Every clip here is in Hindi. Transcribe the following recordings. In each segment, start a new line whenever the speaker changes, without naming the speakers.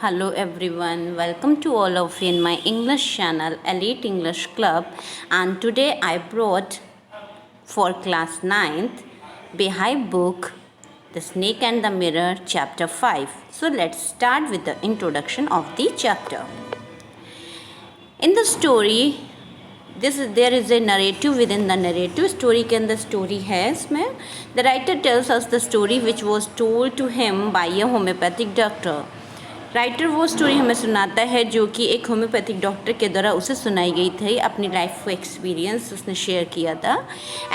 Hello everyone, welcome to all of you in my English channel Elite English Club, and today I brought for class ninth Behind book The Snake and the Mirror chapter 5. So let's start with the introduction of the chapter. In the story there is a narrative within the narrative. Story के अंदर story है इसमें. The writer tells us the story which was told to him by a homeopathic doctor. Writer वो स्टोरी हमें सुनाता है जो कि एक होम्योपैथिक डॉक्टर के द्वारा उसे सुनाई गई थी. अपनी लाइफ को एक्सपीरियंस उसने शेयर किया था.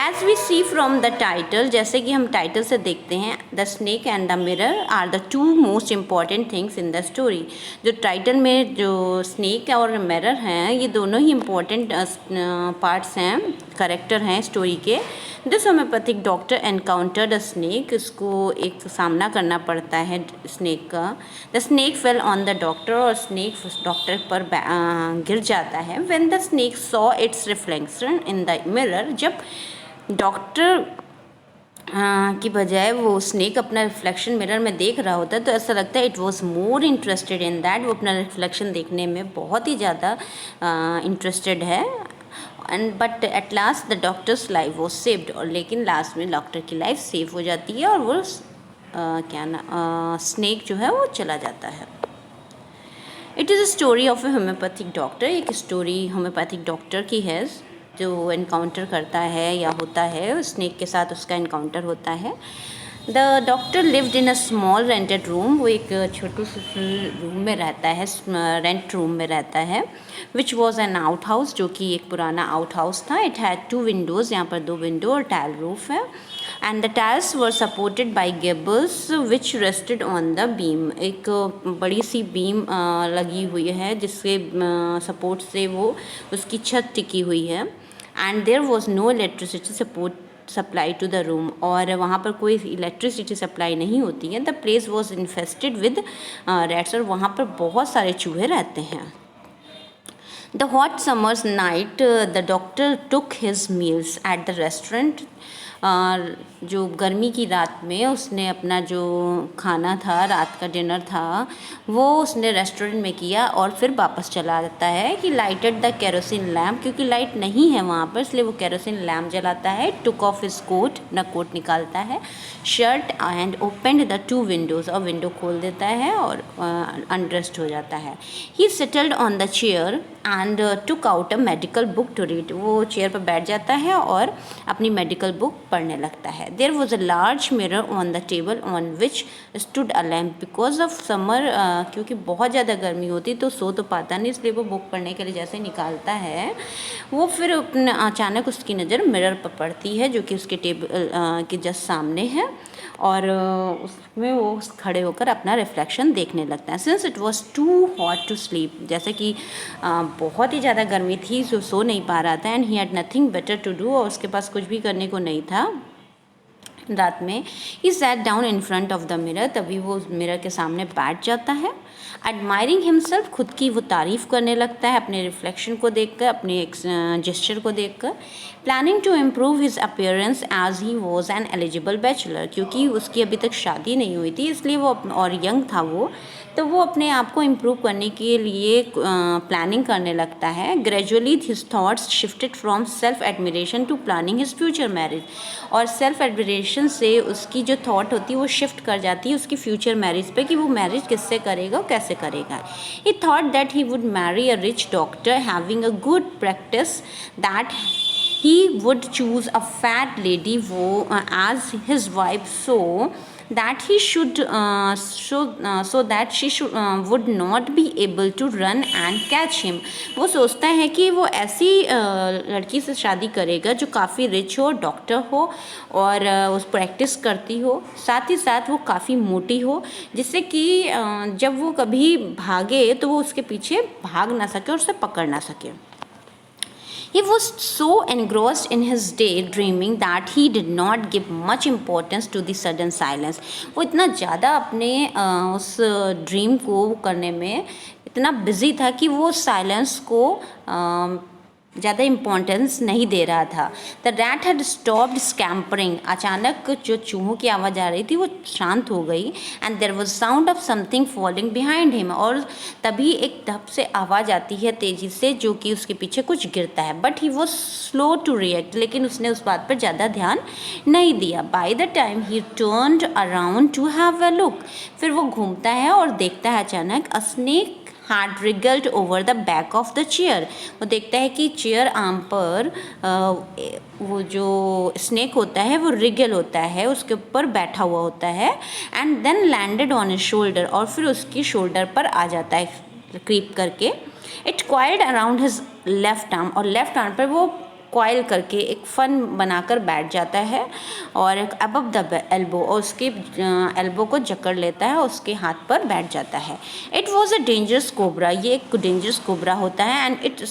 As we see from the title, जैसे कि हम टाइटल से देखते हैं, the snake and the mirror are the two most important things in the story. जो टाइटल में जो स्नेक और मिरर हैं, ये दोनों ही इम्पॉर्टेंट पार्ट्स हैं, करेक्टर हैं स्टोरी के. This homeopathic doctor encountered a snake. इसको एक सामना करना पड़ता है स्नेक का. The snake fell on the doctor, और स्नेक डॉक्टर पर गिर जाता है. When the snake saw it's reflection in the mirror, जब डॉक्टर की बजाय वो स्नेक अपना रिफ्लेक्शन मिरर में देख रहा होता है, तो ऐसा लगता है it was more interested in that. वो अपना रिफ्लेक्शन देखने में बहुत ही ज़्यादा इंटरेस्टेड है. And but at last the doctors life was saved. और लेकिन लास्ट में डॉक्टर की लाइफ सेव हो जाती है और वो स्नेक जो है वो चला जाता है. It is a story of A homeopathic doctor. एक स्टोरी होम्योपैथिक डॉक्टर की है जो एनकाउंटर करता है या होता है, स्नेक के साथ उसका एनकाउंटर होता है. The doctor lived in a small rented room. वो एक छोटे से रूम में रहता है, रेंट रूम में रहता है. Which was an out house, जो कि एक पुराना आउट हाउस था. It had 2 Windows. यहाँ पर 2 विंडो और टाइल रूफ है. And the tiles were supported by Gables which rested on the beam. एक बड़ी सी बीम लगी हुई है जिसके सपोर्ट से वो उसकी छत टिकी हुई है. And there was no electricity supply to the room. और वहाँ पर कोई इलेक्ट्रिसिटी सप्लाई नहीं होती है. The place was infested with rats. और वहाँ पर बहुत सारे चूहे रहते हैं. The hot summers night the doctor took his meals at the restaurant. जो गर्मी की रात में उसने अपना जो खाना था, रात का डिनर था, वो उसने रेस्टोरेंट में किया और फिर वापस चला जाता है. कि लाइटेड द केरोसिन लैम्प, क्योंकि लाइट नहीं है वहाँ पर, इसलिए वो केरोसिन लैम्प जलाता है. टुक ऑफ हिज कोट, न कोट निकालता है. Shirt and opened the 2 windows, और विंडो खोल देता है और अनड्रेस्ड हो जाता है. He settled on the chair and took out a medical book to read. वो चेयर पर बैठ जाता है और अपनी मेडिकल बुक पढ़ने लगता है. There was a large mirror on the table on which stood a lamp. Because of summer, क्योंकि बहुत ज़्यादा गर्मी होती तो सो तो पाता नहीं, इसलिए वो बुक पढ़ने के लिए जैसे निकालता है, वो फिर अचानक उसकी नज़र मिरर पर पड़ती है जो कि उसके टेबल के जस्ट सामने है. और उसमें वो खड़े होकर अपना रिफ्लेक्शन देखने लगता है. Since it was too hot to sleep, जैसे कि बहुत ही ज़्यादा गर्मी थी, सो नहीं पा रहा था. And he had nothing better to do, और उसके पास कुछ भी करने को नहीं था रात में. He sat down in front of the mirror. तभी वो मिरर के सामने बैठ जाता है. एडमायरिंग हिमसेल्फ, खुद की वो तारीफ़ करने लगता है अपने रिफ्लेक्शन को देखकर, अपने जेस्चर को देखकर. Planning to improve his appearance as he was an eligible bachelor. क्योंकि उसकी अभी तक शादी नहीं हुई थी, इसलिए वो और यंग था वो, तो वो अपने आप को इम्प्रूव करने के लिए प्लानिंग करने लगता है. Gradually his thoughts shifted from self admiration to planning his future marriage. और सेल्फ एडमिरेशन से उसकी जो थॉट होती है वो शिफ्ट कर जाती है उसकी फ्यूचर मैरिज पे, कि वो मैरिज किससे करेगा और कैसे करेगा. ही thought that he would marry a rich doctor having a good practice, that he would choose a fat lady as his wife, so that he should so that she should would not be able to run and catch him. वो सोचता है कि वो ऐसी लड़की से शादी करेगा जो काफ़ी रिच हो, डॉक्टर हो और उस प्रैक्टिस करती हो, साथ ही साथ वो काफ़ी मोटी हो, जिससे कि जब वो कभी भागे तो वो उसके पीछे भाग ना सके और उसे पकड़ ना सके. He was so engrossed in his daydreaming that he did not give much importance to the sudden silence. वो इतना ज़्यादा अपने उस ड्रीम को करने में इतना बिजी था कि वो साइलेंस को ज़्यादा इम्पोर्टेंस नहीं दे रहा था। द रैट हैड स्टॉप्ड स्कैम्परिंग, अचानक जो चूहों की आवाज़ आ रही थी वो शांत हो गई। And there was sound of something falling behind him, और तभी एक धप से आवाज़ आती है तेज़ी से, जो कि उसके पीछे कुछ गिरता है। But he was slow to react, लेकिन उसने उस बात पर ज़्यादा ध्यान नहीं दिया। By the time he turned around to have a look, फिर वो घूमता है और देखता है अचानक a snake had wriggled over the back of the chair, वो देखता है कि चेयर आर्म पर वो जो स्नेक होता है वो रिगल होता है, उसके ऊपर बैठा हुआ होता है। And then landed on his shoulder, और फिर उसकी शोल्डर पर आ जाता है क्रीप करके। It coiled around his left arm, और लेफ्ट आर्म पर वो कॉइल करके एक फन बनाकर बैठ जाता है, और अबव द एल्बो, और उसके एल्बो को जकड़ लेता है, उसके हाथ पर बैठ जाता है। It was a dangerous cobra, ये एक डेंजरस कोबरा होता है। And it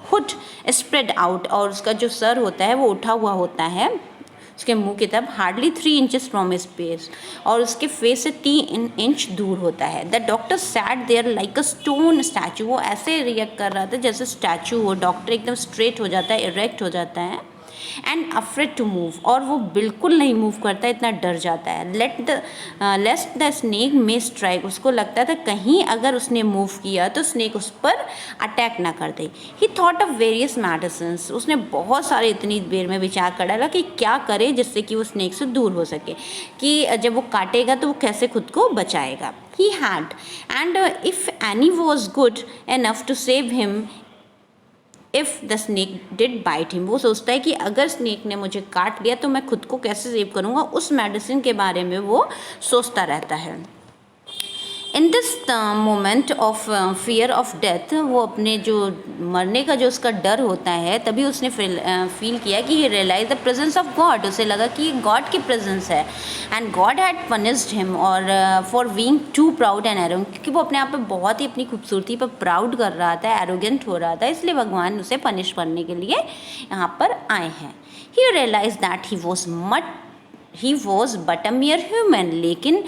hood spread out, और उसका जो सर होता है वो उठा हुआ होता है उसके मुंह की तरफ, hardly 3 inches from his face, और उसके फेस से 3 इंच दूर होता है। The doctor sat there like a stone statue, वो ऐसे रिएक्ट कर रहा था जैसे स्टैचू हो। डॉक्टर एकदम स्ट्रेट हो जाता है, इरेक्ट हो जाता है। एंड अफ्रेड टू मूव, और वो बिल्कुल नहीं मूव करता, इतना डर जाता है। लेस्ट द स्नेक मे स्ट्राइक, उसको लगता था कहीं अगर उसने मूव किया तो स्नेक उस पर अटैक ना कर दे। He thought of various medicine, उसने बहुत सारे इतनी देर में विचार कर डाला कि क्या करे जिससे कि वो स्नेक से दूर हो सके, कि जब वो काटेगा तो वो कैसे खुद को बचाएगा। He had, and if any was good enough to save him if the snake did bite him, वो सोचता है कि अगर स्नेक ने मुझे काट लिया तो मैं खुद को कैसे सेव करूँगा, उस मेडिसिन के बारे में वो सोचता रहता है। In this moment of fear of death, वो अपने जो मरने का जो उसका डर होता है, तभी उसने फील किया कि ये realise the presence of God, उसे लगा कि गॉड की प्रेजेंस है। And God had punished him, और for being too proud and arrogant, क्योंकि वो अपने आप पे बहुत ही अपनी खूबसूरती पर प्राउड कर रहा था, एरोगेंट हो रहा था, इसलिए भगवान उसे पनिश करने के लिए यहाँ पर आए हैं। He realise that he was but a mere human, लेकिन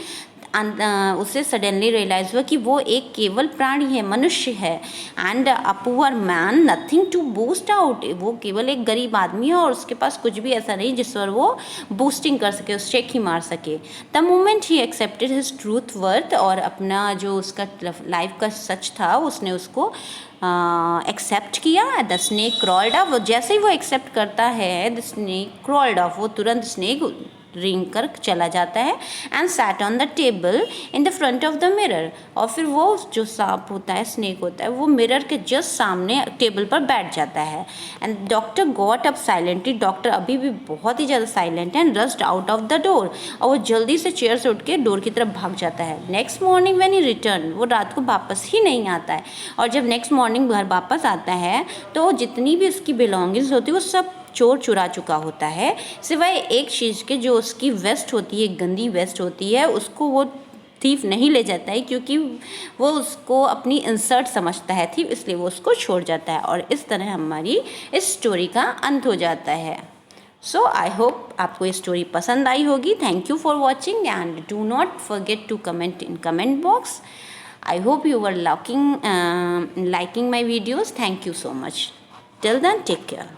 उसे सडनली रियलाइज़ हुआ कि वो एक केवल प्राणी है, मनुष्य है। And a poor man nothing to boost out, वो केवल एक गरीब आदमी है और उसके पास कुछ भी ऐसा नहीं जिस पर वो बूस्टिंग कर सके, उस शेक ही मार सके। The moment he accepted his truth worth, और अपना जो उसका लाइफ का सच था उसने उसको एक्सेप्ट किया। द स्नेक क्रॉल्ड ऑफ, जैसे ही वो एक्सेप्ट करता है द स्नेक क्रॉल्ड ऑफ, वो तुरंत स्नेक रिंग कर चला जाता है। And sat on the table in the front of the mirror, और फिर वो जो सांप होता है, स्नेक होता है, वो मिरर के जस्ट सामने टेबल पर बैठ जाता है। And doctor got up silently, doctor अभी भी बहुत ही ज़्यादा साइलेंट है, and rushed out of the door, और वो जल्दी से चेयर से उठ के डोर की तरफ भाग जाता है। Next morning when he return, वो रात को वापस ही नहीं आता है, और जब नेक्स्ट मॉर्निंग घर वापस आता है तो जितनी भी उसकी बिलोंगिंग्स होती है वो सब चोर चुरा चुका होता है, सिवाय एक चीज़ के, जो उसकी वेस्ट होती है, गंदी वेस्ट होती है, उसको वो थीफ नहीं ले जाता है, क्योंकि वो उसको अपनी इंसर्ट समझता है थीफ, इसलिए वो उसको छोड़ जाता है। और इस तरह हमारी इस स्टोरी का अंत हो जाता है। सो आई होप आपको ये स्टोरी पसंद आई होगी। Thank you for watching, and do not forget to comment in comment box. I hope you were liking my videos. Thank you so much. Till then, take care.